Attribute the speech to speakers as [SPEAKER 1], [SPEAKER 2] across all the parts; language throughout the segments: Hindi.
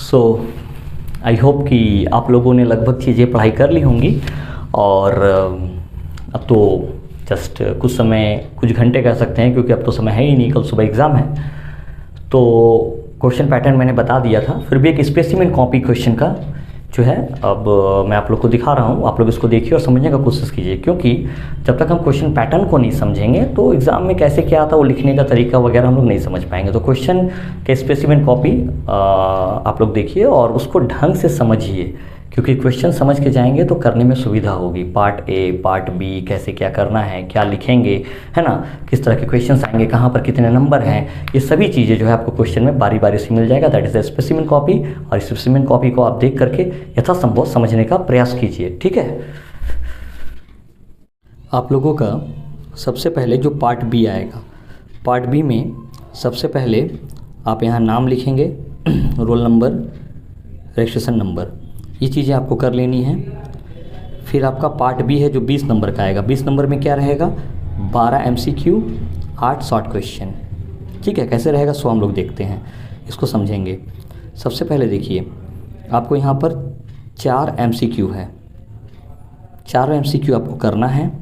[SPEAKER 1] सो आई होप कि आप लोगों ने लगभग चीज़ें पढ़ाई कर ली होंगी और अब तो जस्ट कुछ समय, कुछ घंटे कह सकते हैं, क्योंकि अब तो समय है ही नहीं, कल सुबह एग्ज़ाम है। तो क्वेश्चन पैटर्न मैंने बता दिया था, फिर भी एक स्पेसिमेन कॉपी क्वेश्चन का जो है अब मैं आप लोग को दिखा रहा हूँ। आप लोग इसको देखिए और समझने का कोशिश कीजिए, क्योंकि जब तक हम क्वेश्चन पैटर्न को नहीं समझेंगे तो एग्ज़ाम में कैसे क्या आता है, वो लिखने का तरीका वगैरह हम लोग नहीं समझ पाएंगे। तो क्वेश्चन के स्पेसिमेन कॉपी आप लोग देखिए और उसको ढंग से समझिए, क्योंकि क्वेश्चन समझ के जाएंगे तो करने में सुविधा होगी। पार्ट ए, पार्ट बी, कैसे क्या करना है, क्या लिखेंगे, है ना, किस तरह के क्वेश्चंस आएंगे, कहाँ पर कितने नंबर हैं, ये सभी चीज़ें जो है आपको क्वेश्चन में बारी बारी से मिल जाएगा। That is the specimen copy. और स्पेसिमेन कॉपी को आप देख करके यथासंभव समझने का प्रयास कीजिए, ठीक है। आप लोगों का सबसे पहले जो पार्ट बी आएगा, पार्ट बी में सबसे पहले आप यहाँ नाम लिखेंगे, रोल नंबर, रजिस्ट्रेशन नंबर, ये चीज़ें आपको कर लेनी है। फिर आपका पार्ट बी है जो 20 नंबर का आएगा। 20 नंबर में क्या रहेगा, 12 MCQ, 8 शॉर्ट क्वेश्चन, ठीक है। कैसे रहेगा सो हम लोग देखते हैं, इसको समझेंगे। सबसे पहले देखिए, आपको यहाँ पर 4 MCQ है, 4 MCQ आपको करना है।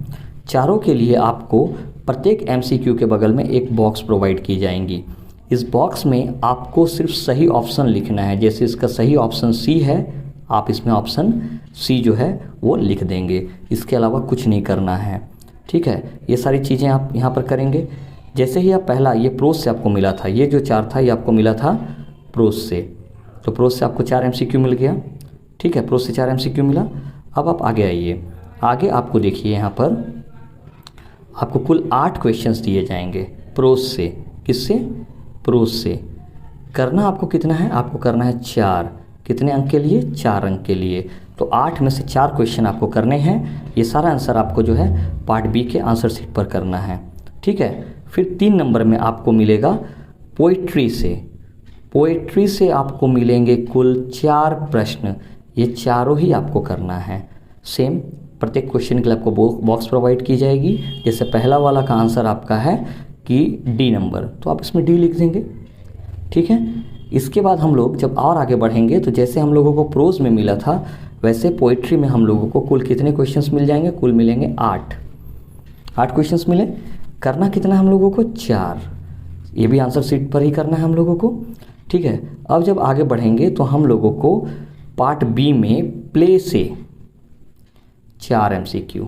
[SPEAKER 1] चारों के लिए आपको प्रत्येक MCQ के बगल में एक बॉक्स प्रोवाइड की जाएंगी। इस बॉक्स में आपको सिर्फ सही ऑप्शन लिखना है। जैसे इसका सही ऑप्शन सी है, आप इसमें ऑप्शन सी जो है वो लिख देंगे, इसके अलावा कुछ नहीं करना है, ठीक है। ये सारी चीज़ें आप यहाँ पर करेंगे। जैसे ही आप पहला ये प्रोस से आपको मिला था, ये जो 4 था ये आपको मिला था प्रोस से, तो प्रोस से आपको 4 MCQ मिल गया, ठीक है। प्रोस से 4 MCQ मिला। अब आप आगे आइए, आगे आपको देखिए यहाँ पर आपको कुल 8 क्वेश्चंस दिए जाएंगे प्रोस से। किससे, प्रोस से। करना आपको कितना है, आपको करना है 4। कितने अंक के लिए, 4 अंक के लिए। तो 8 में से 4 क्वेश्चन आपको करने हैं। ये सारा आंसर आपको जो है पार्ट बी के आंसर शीट पर करना है, ठीक है। फिर 3 नंबर में आपको मिलेगा पोइट्री से। पोइट्री से आपको मिलेंगे कुल 4 प्रश्न, ये चारों ही आपको करना है। सेम प्रत्येक क्वेश्चन के लिए आपको बॉक्स प्रोवाइड की जाएगी। जैसे पहला वाला का आंसर आपका है कि डी नंबर, तो आप इसमें डी लिख देंगे, ठीक है। इसके बाद हम लोग जब और आगे बढ़ेंगे तो जैसे हम लोगों को प्रोज में मिला था, वैसे पोइट्री में हम लोगों को कुल कितने क्वेश्चंस मिल जाएंगे, कुल मिलेंगे 8 क्वेश्चंस मिले। करना कितना है हम लोगों को, 4। ये भी आंसर शीट पर ही करना है हम लोगों को, ठीक है। अब जब आगे बढ़ेंगे तो हम लोगों को पार्ट बी में प्ले से 4 MCQ,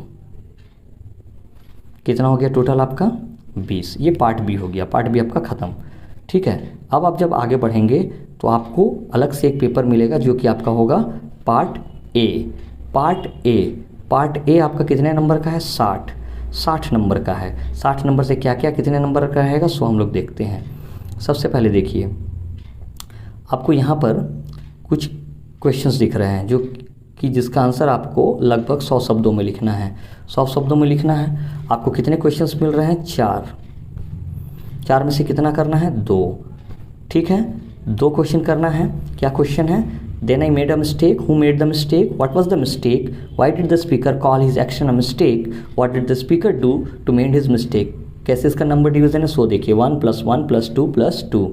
[SPEAKER 1] कितना हो गया टोटल आपका 20। ये पार्ट बी हो गया, पार्ट बी आपका ख़त्म, ठीक है। अब आप जब आगे बढ़ेंगे तो आपको अलग से एक पेपर मिलेगा जो कि आपका होगा पार्ट ए। पार्ट ए आपका कितने नंबर का है, 60 नंबर का है। 60 नंबर से क्या क्या कितने नंबर का रहेगा सो हम लोग देखते हैं। सबसे पहले देखिए, आपको यहाँ पर कुछ क्वेश्चंस दिख रहे हैं जो कि जिसका आंसर आपको लगभग 100 शब्दों में लिखना है। 100 शब्दों में लिखना है। आपको कितने क्वेश्चंस मिल रहे हैं, 4 में से कितना करना है, 2, ठीक है। 2 क्वेश्चन करना है। क्या क्वेश्चन है, then I made a mistake, who made the mistake, what was the mistake, why did the speaker call his action a mistake, what did the speaker do to made his mistake. कैसे इसका नंबर डिवीजन है सो देखिए, 1 + 1 + 2 + 2।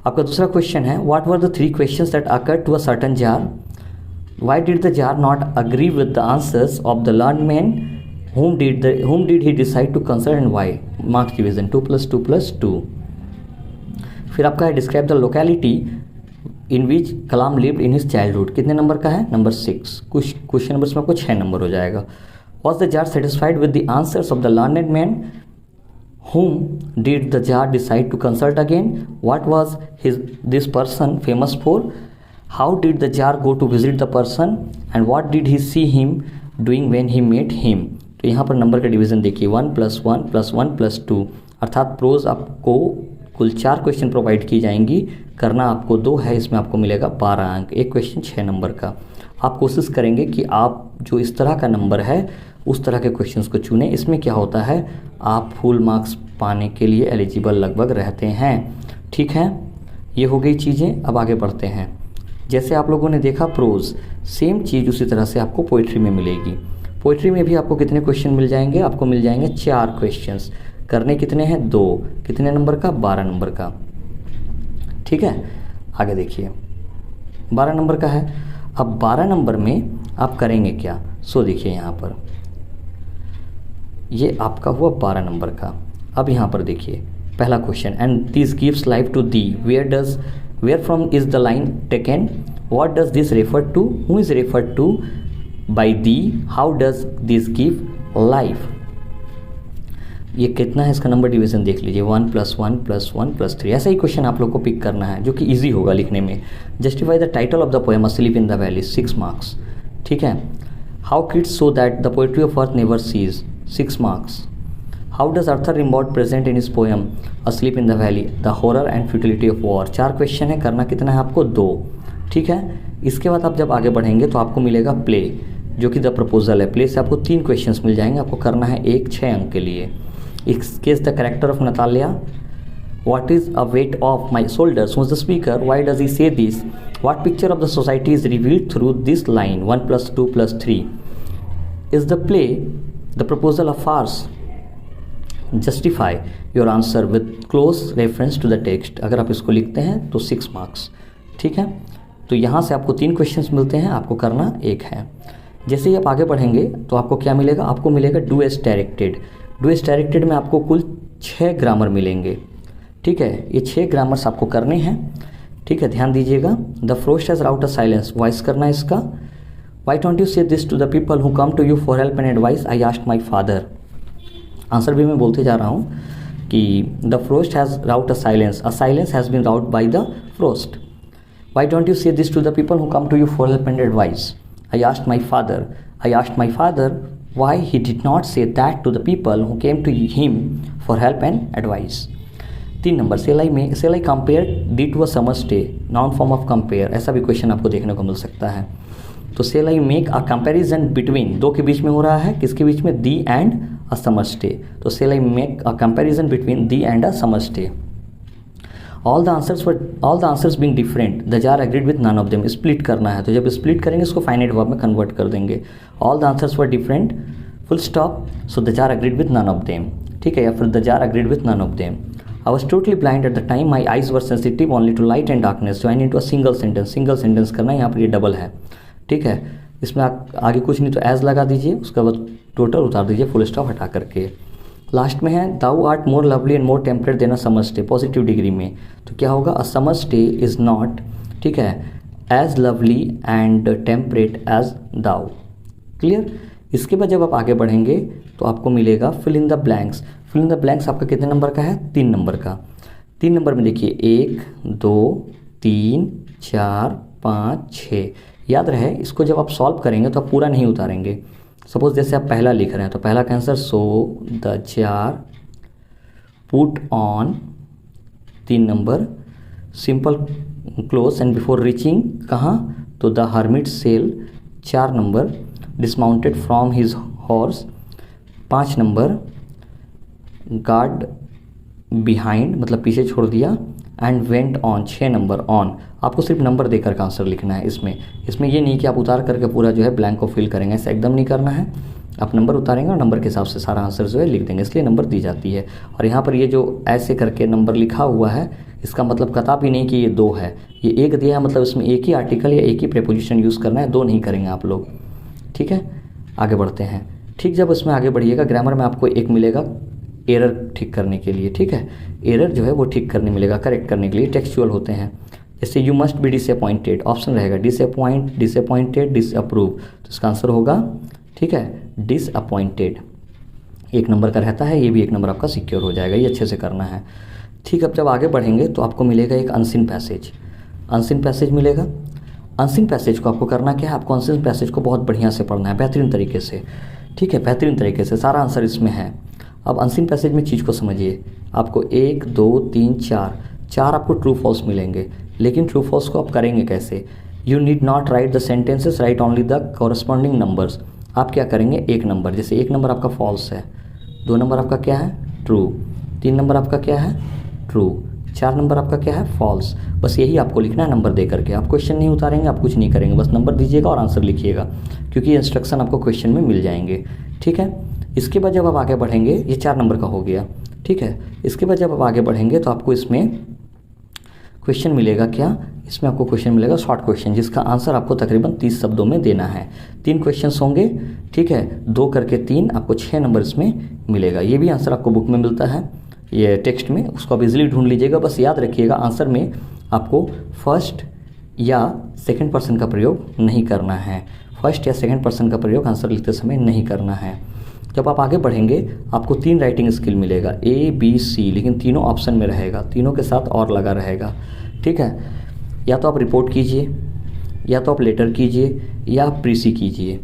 [SPEAKER 1] आपका दूसरा क्वेश्चन है, what were the 3 questions that occurred to a certain tsar, why did the tsar not agree with the answers of the learned man, whom did he decide to consult and why। Marks division 2 + 2 + 2। फिर आपका है describe the locality in which Kalam lived in his childhood, कितने नंबर का है, नंबर 6। कुछ क्वेश्चन नंबर में आपको 6 नंबर हो जाएगा। Was the jar satisfied with the answers of the learned man, whom did the jar decide to consult again, what was this person famous for, how did the jar go to visit the person, and what did he see him doing when he met him। तो यहाँ पर नंबर का डिवीज़न देखिए, 1 + 1 + 1 + 2, अर्थात प्रोज आपको कुल 4 क्वेश्चन प्रोवाइड की जाएंगी। करना आपको 2 है, इसमें आपको मिलेगा 12 अंक। एक क्वेश्चन 6 नंबर का। आप कोशिश करेंगे कि आप जो इस तरह का नंबर है उस तरह के क्वेश्चंस को चुनें। इसमें क्या होता है, आप फुल मार्क्स पाने के लिए एलिजिबल लगभग रहते हैं, ठीक है। ये हो गई चीज़ें। अब आगे बढ़ते हैं। जैसे आप लोगों ने देखा प्रोज, सेम चीज़ उसी तरह से आपको पोइट्री में मिलेगी। पोइट्री में भी आपको कितने क्वेश्चन मिल जाएंगे, आपको मिल जाएंगे 4 क्वेश्चंस। करने कितने हैं, 2। कितने नंबर का, 12 नंबर का, ठीक है। आगे देखिए, 12 नंबर का है। अब 12 नंबर में आप करेंगे क्या? सो देखिए यहाँ पर ये आपका हुआ 12 नंबर का। अब यहाँ पर देखिए पहला question, and this gives life to thee, where from is the line taken, what does this refer to, who is referred to by thee, how does this give life. ये कितना है इसका नंबर डिवीजन देख लीजिए, 1 + 1 + 1 + 3। ऐसा ही क्वेश्चन आप लोग को पिक करना है जो कि इजी होगा लिखने में। Justify the title of the poem asleep in the valley, 6 marks. ठीक है। How kids so that the poetry of earth never cease, 6 marks. How does Arthur Rimbaud present in his poem asleep in the valley the horror and futility of war. 4 question है, करना कितना है आपको? 2। ठीक है। इसके बाद आप जब आगे बढ़ेंगे तो आपको मिलेगा प्ले, जो कि द प्रपोजल है। प्ले से आपको 3 क्वेश्चंस मिल जाएंगे, आपको करना है 1 6 अंक के लिए। Excuse the character of Natalia. What is a weight of my shoulders? Who's the speaker? Why does he say this? What picture of the society is revealed through this line? 1 + 2 + 3. Is the play the proposal of farce? Justify your answer with close reference to the text. अगर आप इसको लिखते हैं तो 6 मार्क्स। ठीक है। तो यहाँ से आपको 3 क्वेश्चंस मिलते हैं, आपको करना 1 है। जैसे ही आप आगे बढ़ेंगे तो आपको क्या मिलेगा? आपको मिलेगा do as directed. Do as directed में आपको कुल 6 ग्रामर मिलेंगे। ठीक है। ये 6 ग्रामर्स आपको करने हैं। ठीक है, ध्यान दीजिएगा। The frost has wrought a silence, voice करना है इसका। Why don't you say this to the people who come to you for help and advice, I asked my father. Answer भी मैं बोलते जा रहा हूँ कि the frost has wrought a silence has been wrought by the frost. Why don't you say this to the people who come to you for help and advice, I asked my father why he did not say that to the people who came to him for help and advice। 3 number, shall I compare thee to a summer's day, noun form of compare. ऐसा भी क्वेश्चन आपको देखने को मिल सकता है। तो shall I make a comparison between, 2 के बीच में हो रहा है, किसके बीच में? Thee and a summer's day. तो shall I make a comparison between thee and a summer's day. All the answers being different, the tsar agreed with none of them. Split करना है, तो जब स्प्लिट करेंगे इसको फाइनाइट वर्ब में कन्वर्ट कर देंगे। All the answers were different, full stop, so the tsar agreed with none of them. ठीक है, या फिर the tsar agreed with none of them. I was totally blind at the time, my eyes were sensitive only to light and darkness. Join into a single sentence करना है, यहाँ पर ये डबल है। ठीक है, इसमें आगे कुछ नहीं तो एज लगा दीजिए, उसके बाद टोटल उतार दीजिए फुल स्टॉप हटा करके। लास्ट में है thou art more lovely and more temperate than a summer's day, positive degree में। तो क्या होगा? A summer's day is not, ठीक है, as lovely and temperate as thou. Clear. इसके बाद जब आप आगे बढ़ेंगे तो आपको मिलेगा fill in the blanks. Fill in the blanks आपका कितने नंबर का है? 3 नंबर का। 3 नंबर में देखिए 1 2 3 4 5 6। याद रहे, इसको जब आप सॉल्व करेंगे तो आप पूरा नहीं उतारेंगे। सपोज जैसे आप पहला लिख रहे हैं तो पहला का answer, so the tsar put on 3 number simple clothes and before reaching कहाँ? तो the hermit cell. 4 number dismounted from his horse. 5 number guard behind, मतलब पीछे छोड़ दिया, and went on. 6 number on. आपको सिर्फ नंबर देकर का आंसर लिखना है। इसमें ये नहीं कि आप उतार करके पूरा जो है ब्लैंक को फिल करेंगे, ऐसा एकदम नहीं करना है। आप नंबर उतारेंगे और नंबर के हिसाब से सारा आंसर जो है लिख देंगे, इसलिए नंबर दी जाती है। और यहाँ पर ये जो ऐसे करके नंबर लिखा हुआ है, इसका मतलब कतई नहीं कि ये 2 है, ये 1 दिया है, मतलब इसमें एक ही आर्टिकल या एक ही प्रेपोजिशन यूज़ करना है, 2 नहीं करेंगे आप लोग। ठीक है, आगे बढ़ते हैं। ठीक, जब इसमें आगे बढ़िएगा ग्रामर में आपको एक मिलेगा एरर ठीक करने के लिए। ठीक है, एरर जो है वो ठीक करने मिलेगा, करेक्ट करने के लिए। टेक्सचुअल होते हैं, जैसे you must be disappointed, option रहेगा डिसअपॉइंटेड, डिसअप्रूव। तो इसका आंसर होगा, ठीक है, डिसअपॉइंटेड। 1 नंबर का रहता है, ये भी 1 नंबर आपका सिक्योर हो जाएगा, ये अच्छे से करना है। ठीक, अब जब आगे बढ़ेंगे तो आपको मिलेगा एक अनसीन पैसेज मिलेगा। अनसीन पैसेज को आपको करना क्या है? आपको अनसीन पैसेज को बहुत बढ़िया से पढ़ना है, बेहतरीन तरीके से। ठीक है, बेहतरीन तरीके से, सारा आंसर इसमें है। अब अनसीन पैसेज में चीज़ को समझिए। आपको 1 2 3 4 आपको ट्रू फॉल्स मिलेंगे, लेकिन ट्रू फॉल्स को आप करेंगे कैसे? You need not right the sentences, right only the corresponding numbers. आप क्या करेंगे? 1 नंबर, जैसे 1 नंबर आपका फॉल्स है, 2 नंबर आपका क्या है? ट्रू, 3 नंबर आपका क्या है? ट्रू, 4 नंबर आपका क्या है? फॉल्स। बस यही आपको लिखना है नंबर दे करके। आप क्वेश्चन नहीं उतारेंगे, आप कुछ नहीं करेंगे, बस नंबर दीजिएगा और आंसर लिखिएगा, क्योंकि ये इंस्ट्रक्शन आपको क्वेश्चन में मिल जाएंगे। ठीक है, इसके बाद जब आप आगे बढ़ेंगे, ये 4 नंबर का हो गया। ठीक है, इसके बाद जब आप आगे बढ़ेंगे तो आपको इसमें क्वेश्चन मिलेगा क्या, इसमें आपको क्वेश्चन मिलेगा शॉर्ट क्वेश्चन, जिसका आंसर आपको तकरीबन 30 शब्दों में देना है। 3 क्वेश्चंस होंगे, ठीक है, 2 करके 3, आपको 6 नंबर इसमें मिलेगा। ये भी आंसर आपको बुक में मिलता है, ये टेक्स्ट में, उसको आप इजीली ढूंढ लीजिएगा। बस याद रखिएगा आंसर में आपको फर्स्ट या सेकंड पर्सन का प्रयोग नहीं करना है, फर्स्ट या सेकंड पर्सन का प्रयोग आंसर लिखते समय नहीं करना है। जब आप आगे बढ़ेंगे आपको 3 राइटिंग स्किल मिलेगा, A B C, लेकिन तीनों ऑप्शन में रहेगा, तीनों के साथ और लगा रहेगा, ठीक है। या तो आप रिपोर्ट कीजिए, या तो आप लेटर कीजिए, या आप प्रीसी कीजिए।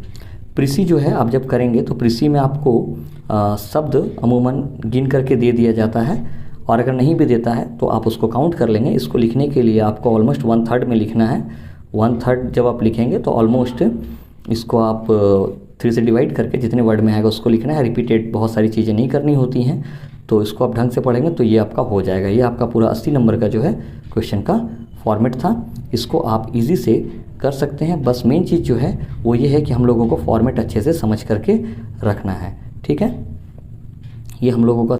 [SPEAKER 1] प्रीसी जो है आप जब करेंगे तो प्रीसी में आपको शब्द अमूमन गिन करके दे दिया जाता है, और अगर नहीं भी देता है तो आप उसको काउंट कर लेंगे। इसको लिखने के लिए आपको ऑलमोस्ट 1/3 में लिखना है। 1/3 जब आप लिखेंगे तो ऑलमोस्ट इसको आप 3 से डिवाइड करके जितने वर्ड में आएगा उसको लिखना है। रिपीटेड बहुत सारी चीज़ें नहीं करनी होती हैं, तो इसको आप ढंग से पढ़ेंगे तो ये आपका हो जाएगा। ये आपका पूरा 80 नंबर का जो है क्वेश्चन का फॉर्मेट था। इसको आप इजी से कर सकते हैं। बस मेन चीज़ जो है वो ये है कि हम लोगों को फॉर्मेट अच्छे से समझ करके रखना है, ठीक है। ये हम लोगों का